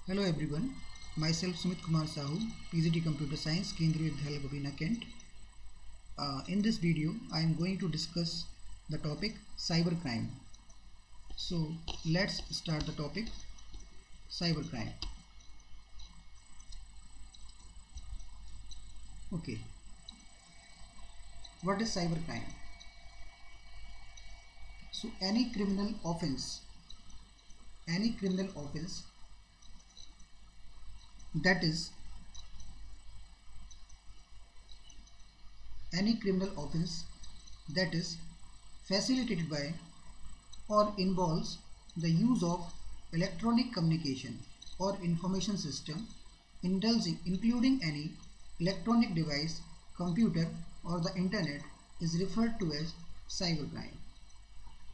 Hello everyone, myself Sumit Kumar Sahu, PGT Computer Science, Kendriya Vidyalaya Babina Kent. In this video, I am going to discuss the topic cybercrime. So let's start the topic cybercrime. Okay, what is cybercrime? So any criminal offense that is facilitated by or involves the use of electronic communication or information system including any electronic device, computer or the internet is referred to as cybercrime.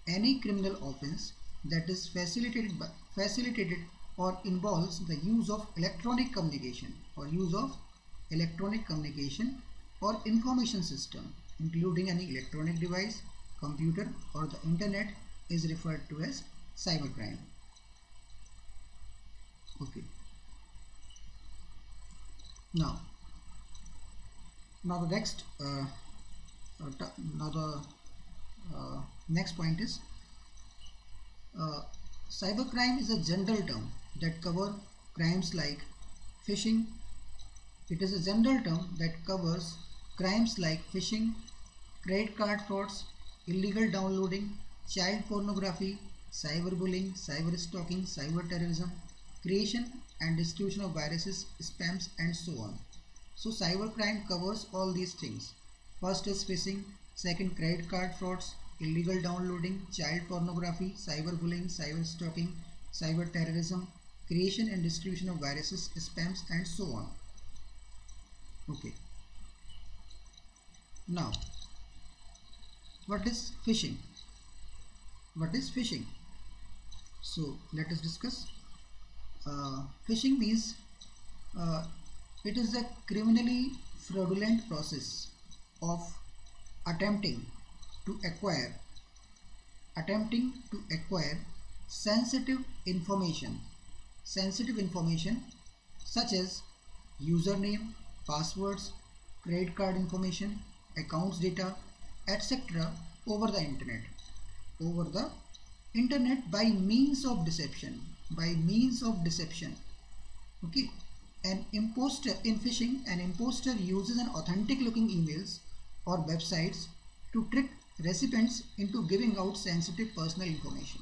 Any criminal offense that is facilitated or involves the use of electronic communication or information system including any electronic device, computer or the internet is referred to as cybercrime. Okay. Now the next point is cybercrime is a general term that covers crimes like phishing. It is a general term that covers crimes like phishing, credit card frauds, illegal downloading, child pornography, cyberbullying, cyber stalking, cyber terrorism, creation and distribution of viruses, spams and so on. So cybercrime covers all these things. First is phishing, second credit card frauds, illegal downloading, child pornography, cyberbullying, cyber stalking, cyber terrorism, creation and distribution of viruses, spams and so on. Okay. Now, what is phishing? So let us discuss. Phishing means it is a criminally fraudulent process of attempting to acquire sensitive information such as username, passwords, credit card information, accounts data, etc. over the internet by means of deception. Okay. In phishing, an imposter uses an authentic looking emails or websites to trick recipients into giving out sensitive personal information.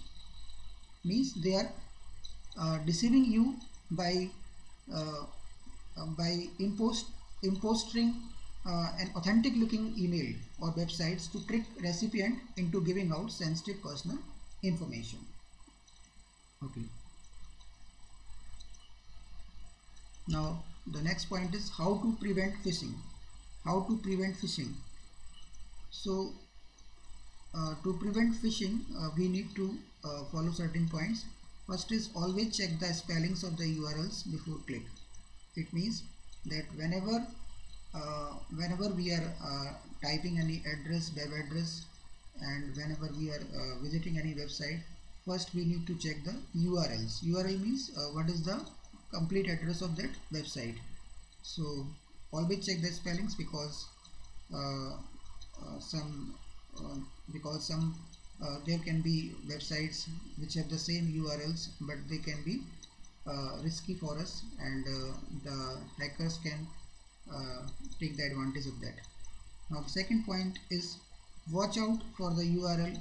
Means they are deceiving you by imposting an authentic looking email or websites to trick recipient into giving out sensitive personal information. Okay. Now the next point is how to prevent phishing. So to prevent phishing we need to follow certain points. First is always check the spellings of the URLs before click. It means that whenever we are typing any web address and whenever we are visiting any website, first we need to check the URLs. URL means what is the complete address of that website. So always check the spellings because there can be websites which have the same URLs but they can be risky for us and the hackers can take the advantage of that. Now the second point is watch out for the URL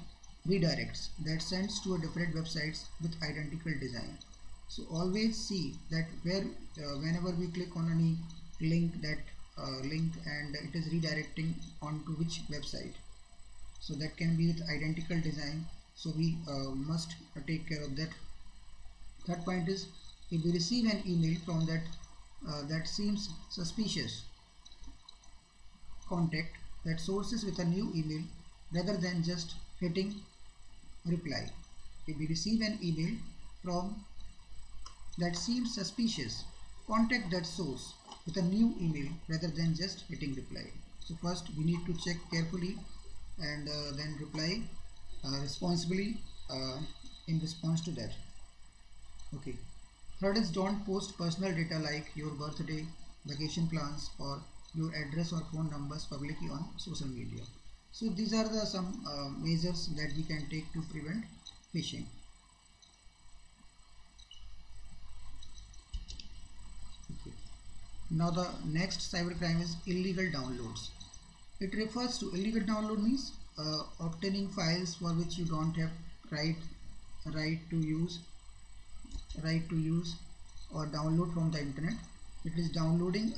redirects that sends to a different websites with identical design. So always see that whenever we click on any link and it is redirecting onto which website. So that can be with identical design. So we must take care of that. Third point is if we receive an email from that seems suspicious, contact that sources with a new email rather than just hitting reply. If we receive an email from that seems suspicious, contact that source with a new email rather than just hitting reply. So first we need to check carefully and then reply responsibly in response to that. Okay. Third is don't post personal data like your birthday, vacation plans, or your address or phone numbers publicly on social media. So these are the some measures that we can take to prevent phishing. Okay. Now the next cybercrime is illegal downloads. It refers to illegal download means obtaining files for which you don't have right right to use right to use or download from the internet. It is downloading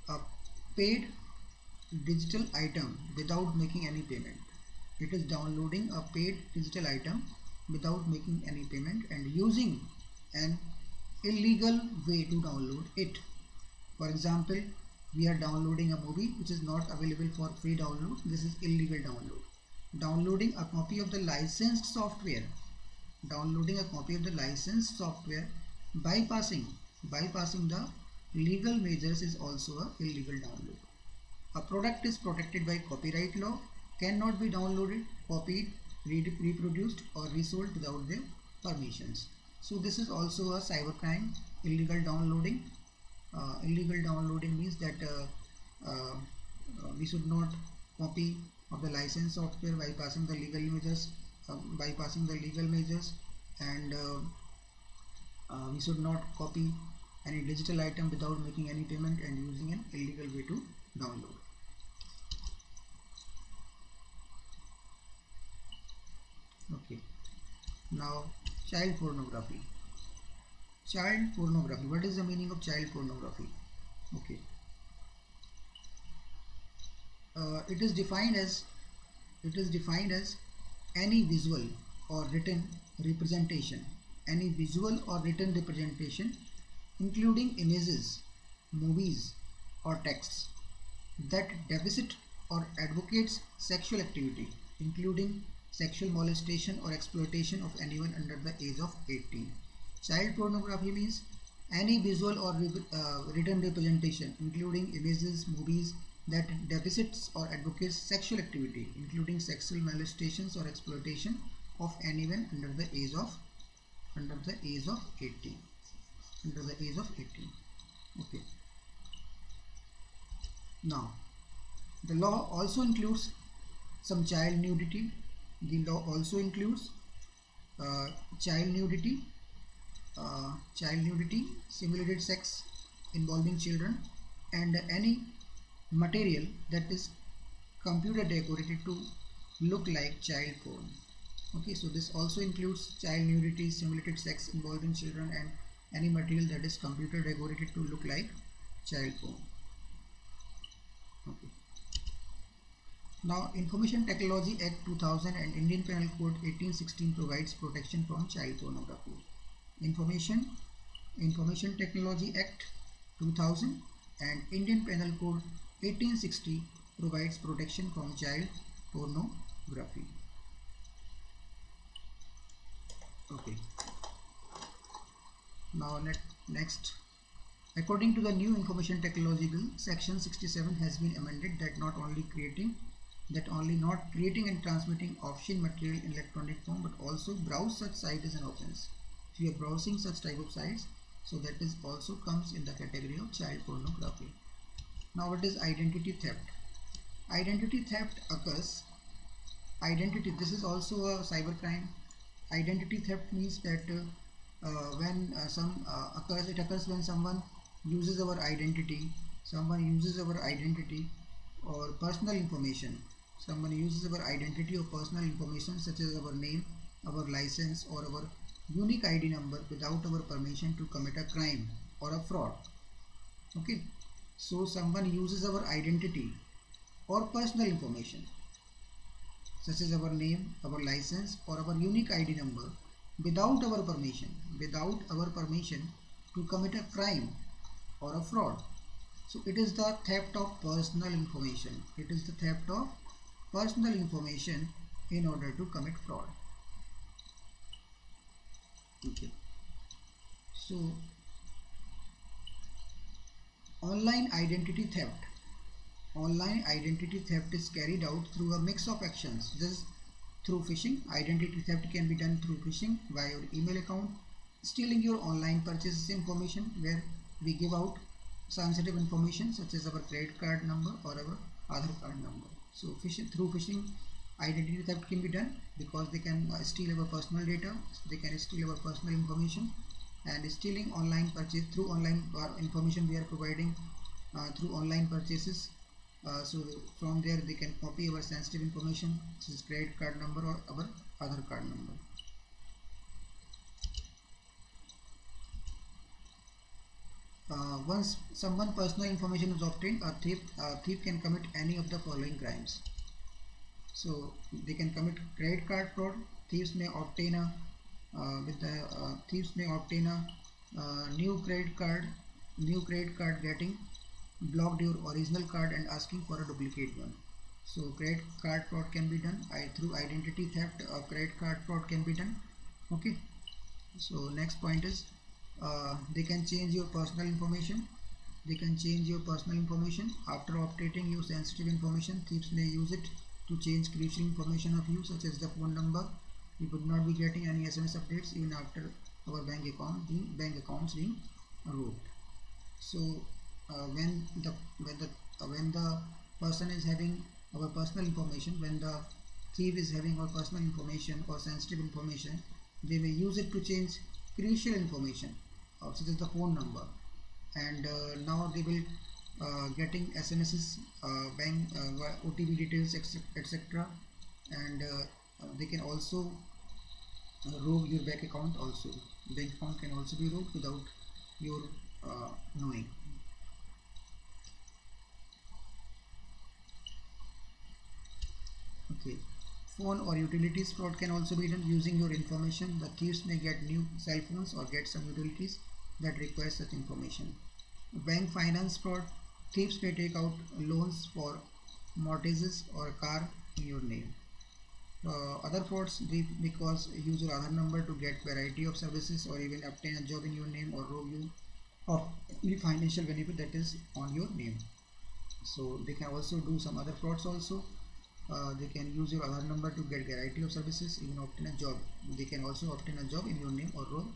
a paid digital item without making any payment. It is downloading a paid digital item without making any payment and using an illegal way to download it. For example, we are downloading a movie which is not available for free download. This is illegal download. Downloading a copy of the licensed software. Downloading a copy of the licensed software bypassing the legal measures is also a illegal download. A product is protected by copyright law, cannot be downloaded, copied, reproduced or resold without their permissions. So this is also a cybercrime, illegal downloading. Illegal downloading means that we should not copy of the license software bypassing the legal measures, and we should not copy any digital item without making any payment and using an illegal way to download. Okay. Now child pornography. Child pornography. What is the meaning of child pornography? Okay. It is defined as any visual or written representation, including images, movies or texts that depict or advocates sexual activity, including sexual molestation or exploitation of anyone under the age of 18. Child pornography means any visual or written representation, including images, movies, that depicts or advocates sexual activity, including sexual molestations or exploitation of anyone under the age of 18. Okay. Now, the law also includes some child nudity. The law also includes child nudity, simulated sex involving children, and any material that is computer decorated to look like child porn. Okay, so this also includes child nudity, simulated sex involving children, and any material that is computer decorated to look like child porn. Okay. Now, Information Technology Act 2000 and Indian Penal Code 1816 provides protection from child pornography. Information Technology Act 2000 and Indian Penal Code 1860 provides protection from child pornography. Okay. Now next, according to the new Information Technology Bill, Section 67 has been amended that not creating and transmitting obscene material in electronic form, but also browse such sites as an offense. If you are browsing such type of sites, so that is also comes in the category of child pornography. Now, what is identity theft? Identity theft occurs. This is also a cybercrime. Identity theft means that it occurs when someone uses our identity. Or personal information. Someone uses our identity or personal information such as our name, our license, or our unique ID number without our permission to commit a crime or a fraud. Okay, so someone uses our identity or personal information such as our name, our license, or our unique ID number without our permission to commit a crime or a fraud. So it is the theft of personal information. In order to commit fraud. Okay. So online identity theft is carried out through a mix of actions. through phishing. Identity theft can be done through phishing via your email account, stealing your online purchases information, where we give out sensitive information such as our credit card number or our Aadhaar card number. So through phishing, identity theft can be done because they can steal our personal data, they can steal our personal information, and stealing online purchase through online information we are providing through online purchases. So from there they can copy our sensitive information such as credit card number or our Aadhaar card number. Once someone personal information is obtained, a thief can commit any of the following crimes. So they can commit credit card fraud. Thieves may obtain a new credit card getting blocked your original card and asking for a duplicate one. So credit card fraud can be done through identity theft. Credit card fraud can be done. Okay. So next point is they can change your personal information. After obtaining your sensitive information. Thieves may use it to change crucial information of you, such as the phone number. You would not be getting any SMS updates even after our bank accounts being robbed. So when the person is having our personal information, when the thief is having our personal information or sensitive information, they may use it to change crucial information such as the phone number, and now they will getting SMSs, bank OTP details, etc. And they can also rogue your bank account also. Bank account can also be rogued without your knowing. Okay. Phone or utilities fraud can also be done using your information. The thieves may get new cell phones or get some utilities that require such information. Bank finance fraud. Thieves may take out loans for mortgages or a car in your name. Other frauds, because use your Aadhaar number to get variety of services or even obtain a job in your name or rob you of any financial benefit that is on your name. So they can also do some other frauds also. They can use your Aadhaar number to get variety of services, even obtain a job. They can also obtain a job in your name or rob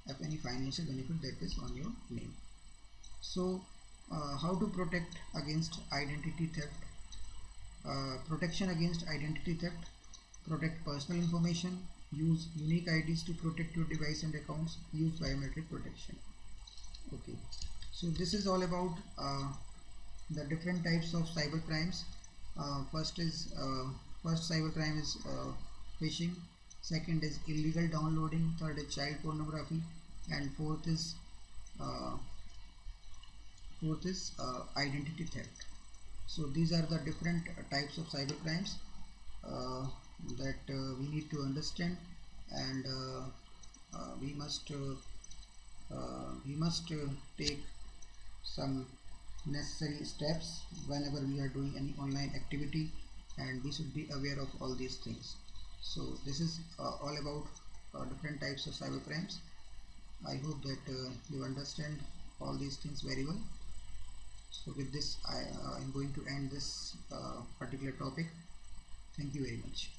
of any financial benefit that is on your name. So how to protect against identity theft? Protection against identity theft: protect personal information, use unique IDs to protect your device and accounts, use biometric protection. Okay, so this is all about the different types of cyber crimes. First cyber crime is phishing, second is illegal downloading, third is child pornography, and fourth is identity theft. So these are the different types of cyber crimes that we need to understand, and we must take some necessary steps whenever we are doing any online activity, and we should be aware of all these things. So this is all about different types of cyber crimes. I hope that you understand all these things very well. So with this I am going to end this particular topic. Thank you very much.